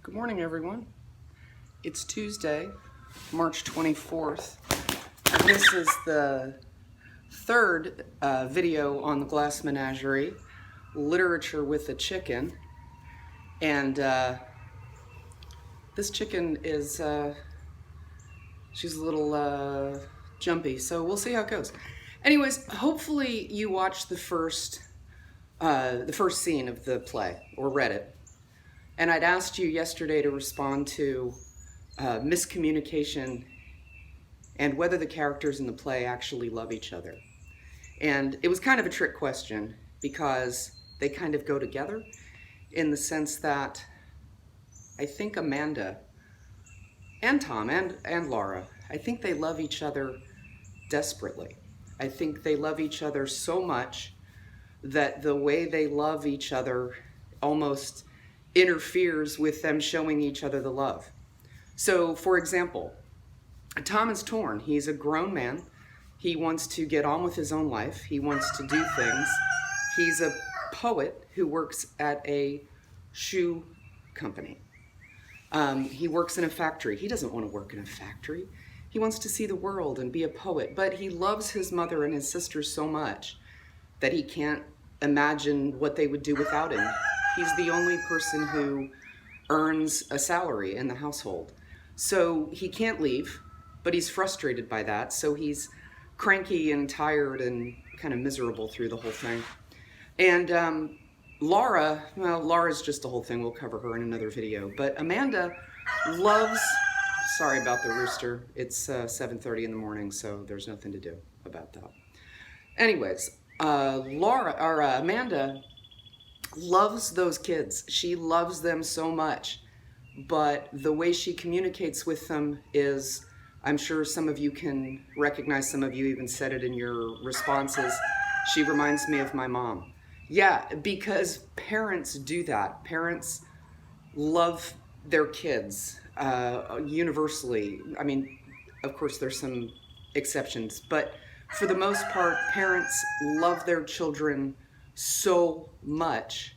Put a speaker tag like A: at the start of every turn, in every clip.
A: Good morning, everyone. It's Tuesday, March 24th. This is the third video on the Glass Menagerie, Literature with a Chicken. And this chicken is, she's a little jumpy, so we'll see how it goes. Anyways, hopefully you watched the first scene of the play, or read it. And I'd asked you yesterday to respond to miscommunication and whether the characters in the play actually love each other. And it was kind of a trick question because they kind of go together in the sense that I think Amanda and Tom and Laura, I think they love each other desperately. I think they love each other so much that the way they love each other almost interferes with them showing each other the love. So, for example, Tom is torn. He's a grown man. He wants to get on with his own life. He wants to do things. He's a poet who works at a shoe company. He works in a factory. He doesn't want to work in a factory. He wants to see the world and be a poet, but he loves his mother and his sisters so much that he can't imagine what they would do without him. He's the only person who earns a salary in the household. So he can't leave, but he's frustrated by that. So he's cranky and tired and kind of miserable through the whole thing. And Laura, well, Laura's just the whole thing. We'll cover her in another video. But Amanda loves, sorry about the rooster. It's 7:30 in the morning, so there's nothing to do about that. Anyways, Amanda loves those kids. She loves them so much, but the way she communicates with them is, I'm sure some of you can recognize, some of you even said it in your responses, she reminds me of my mom. Yeah, because parents do that. Parents love their kids universally. I mean, of course there's some exceptions, but for the most part, parents love their children so much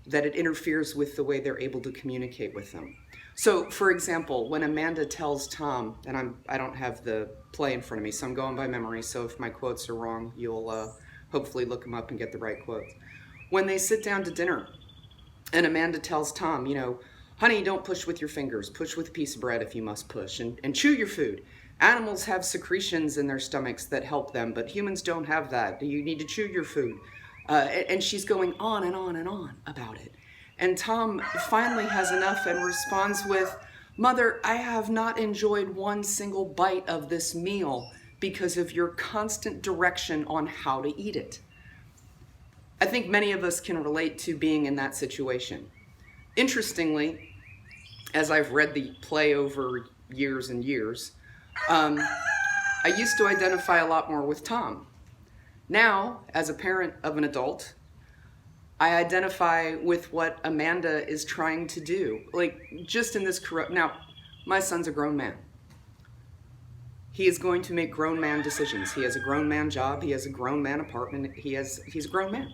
A: that it interferes with the way they're able to communicate with them. So, for example, when Amanda tells Tom, and I don't have the play in front of me, so I'm going by memory, so if my quotes are wrong, you'll hopefully look them up and get the right quotes. When they sit down to dinner, and Amanda tells Tom, you know, honey, don't push with your fingers, push with a piece of bread if you must push, and chew your food. Animals have secretions in their stomachs that help them, but humans don't have that. You need to chew your food. And she's going on and on and on about it. And Tom finally has enough and responds with, Mother, I have not enjoyed one single bite of this meal because of your constant direction on how to eat it. I think many of us can relate to being in that situation. Interestingly, as I've read the play over years and years, I used to identify a lot more with Tom. Now, as a parent of an adult, I identify with what Amanda is trying to do. Like, just in this now, my son's a grown man. He is going to make grown man decisions. He has a grown man job. He has a grown man apartment. He's a grown man.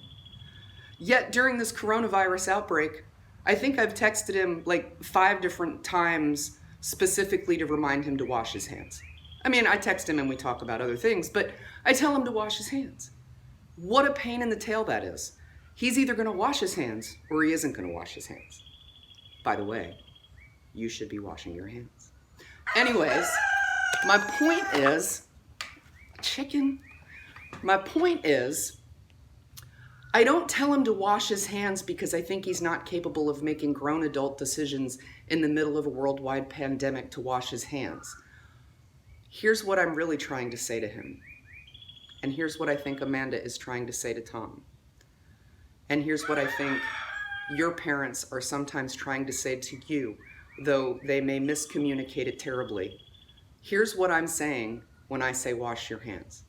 A: Yet, during this coronavirus outbreak, I think I've texted him like 5 different times specifically to remind him to wash his hands. I mean, I text him and we talk about other things, but I tell him to wash his hands. What a pain in the tail that is. He's either going to wash his hands or he isn't going to wash his hands. By the way, you should be washing your hands. Anyways, my point is, my point is, I don't tell him to wash his hands because I think he's not capable of making grown adult decisions in the middle of a worldwide pandemic to wash his hands. Here's what I'm really trying to say to him. And here's what I think Amanda is trying to say to Tom. And here's what I think your parents are sometimes trying to say to you, though they may miscommunicate it terribly. Here's what I'm saying when I say wash your hands.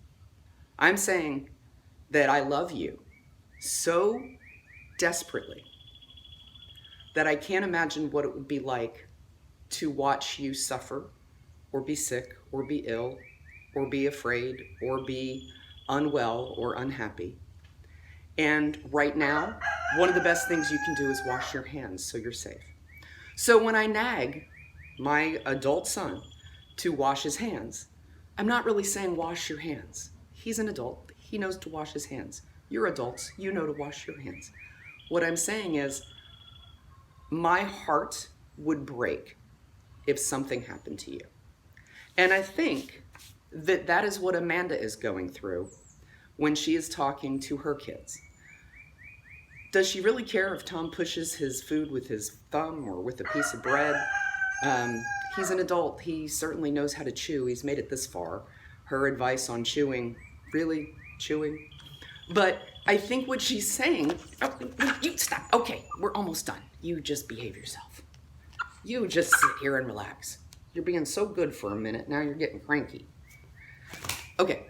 A: I'm saying that I love you so desperately that I can't imagine what it would be like to watch you suffer or be sick or be ill or be afraid or be unwell or unhappy. And right now, one of the best things you can do is wash your hands so you're safe. So when I nag my adult son to wash his hands, I'm not really saying wash your hands. He's an adult. He knows to wash his hands. You're adults. You know to wash your hands. What I'm saying is my heart would break if something happened to you. And I think that that is what Amanda is going through when she is talking to her kids. Does she really care if Tom pushes his food with his thumb or with a piece of bread? He's an adult. He certainly knows how to chew. He's made it this far. Her advice on chewing, really? Chewing? But I think what she's saying, oh, you stop. Okay, we're almost done. You just behave yourself. You just sit here and relax. You're being so good for a minute. Now you're getting cranky. Okay.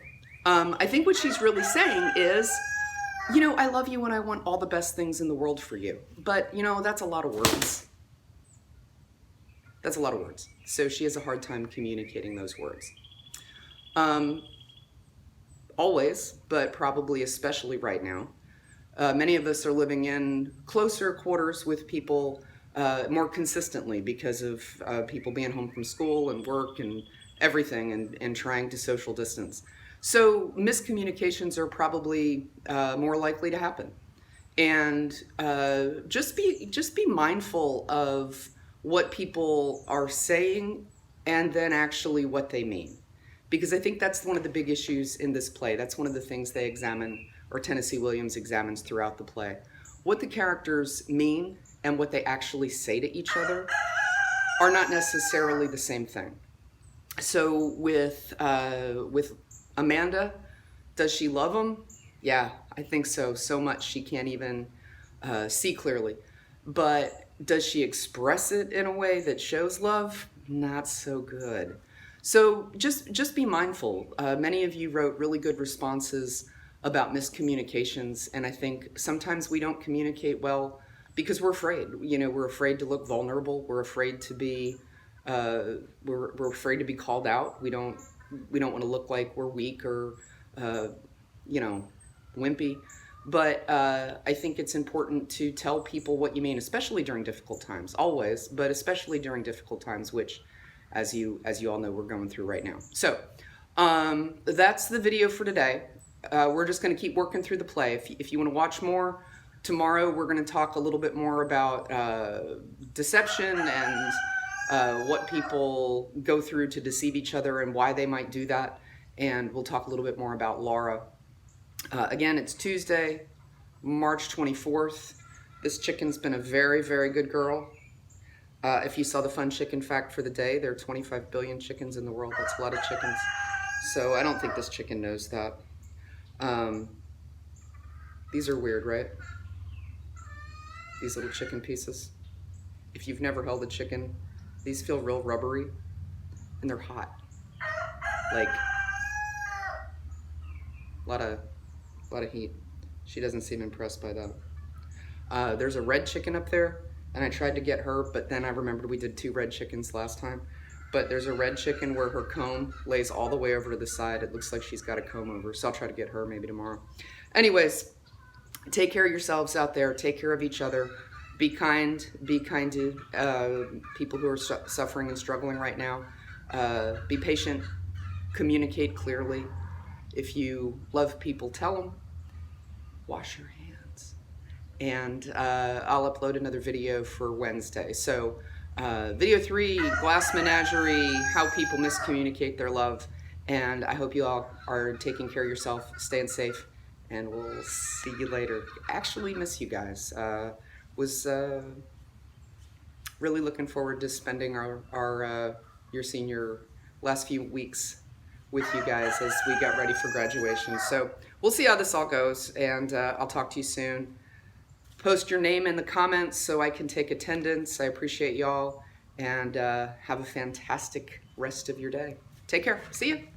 A: I think what she's really saying is, you know, I love you and I want all the best things in the world for you. But, you know, that's a lot of words. That's a lot of words. So she has a hard time communicating those words. Always, but probably especially right now. Many of us are living in closer quarters with people more consistently because of people being home from school and work and everything and trying to social distance. So miscommunications are probably more likely to happen. And just be mindful of what people are saying and then actually what they mean. Because I think that's one of the big issues in this play. That's one of the things they examine, or Tennessee Williams examines throughout the play. What the characters mean and what they actually say to each other are not necessarily the same thing. So with Amanda, does she love him? Yeah, I think so. So much she can't even see clearly. But does she express it in a way that shows love? Not so good. So just be mindful. Many of you wrote really good responses about miscommunications, and I think sometimes we don't communicate well because we're afraid. You know, we're afraid to look vulnerable. We're afraid to be we're afraid to be called out. We don't want to look like we're weak or you know, wimpy. But I think it's important to tell people what you mean, especially during difficult times. Always, but especially during difficult times, which, as you all know, we're going through right now. So that's the video for today. We're just going to keep working through the play. If you want to watch more, tomorrow we're going to talk a little bit more about deception and what people go through to deceive each other and why they might do that. And we'll talk a little bit more about Laura. Again, it's Tuesday, March 24th. This chicken's been a very, very good girl. If you saw the fun chicken fact for the day, there are 25 billion chickens in the world. That's a lot of chickens. So I don't think this chicken knows that. These are weird, right? These little chicken pieces. If you've never held a chicken, these feel real rubbery and they're hot. Like a lot of heat. She doesn't seem impressed by that. There's a red chicken up there. And I tried to get her, but then I remembered we did 2 red chickens last time. But there's a red chicken where her comb lays all the way over to the side. It looks like she's got a comb over, so I'll try to get her maybe tomorrow. Anyways, take care of yourselves out there. Take care of each other. Be kind to people who are suffering and struggling right now. Be patient. Communicate clearly. If you love people, tell them. Wash your hands. And I'll upload another video for Wednesday. So video 3, Glass Menagerie, how people miscommunicate their love. And I hope you all are taking care of yourself, staying safe, and we'll see you later. Actually miss you guys. Was really looking forward to spending our your senior last few weeks with you guys as we got ready for graduation. So we'll see how this all goes, and I'll talk to you soon. Post your name in the comments so I can take attendance. I appreciate y'all, and have a fantastic rest of your day. Take care. See you.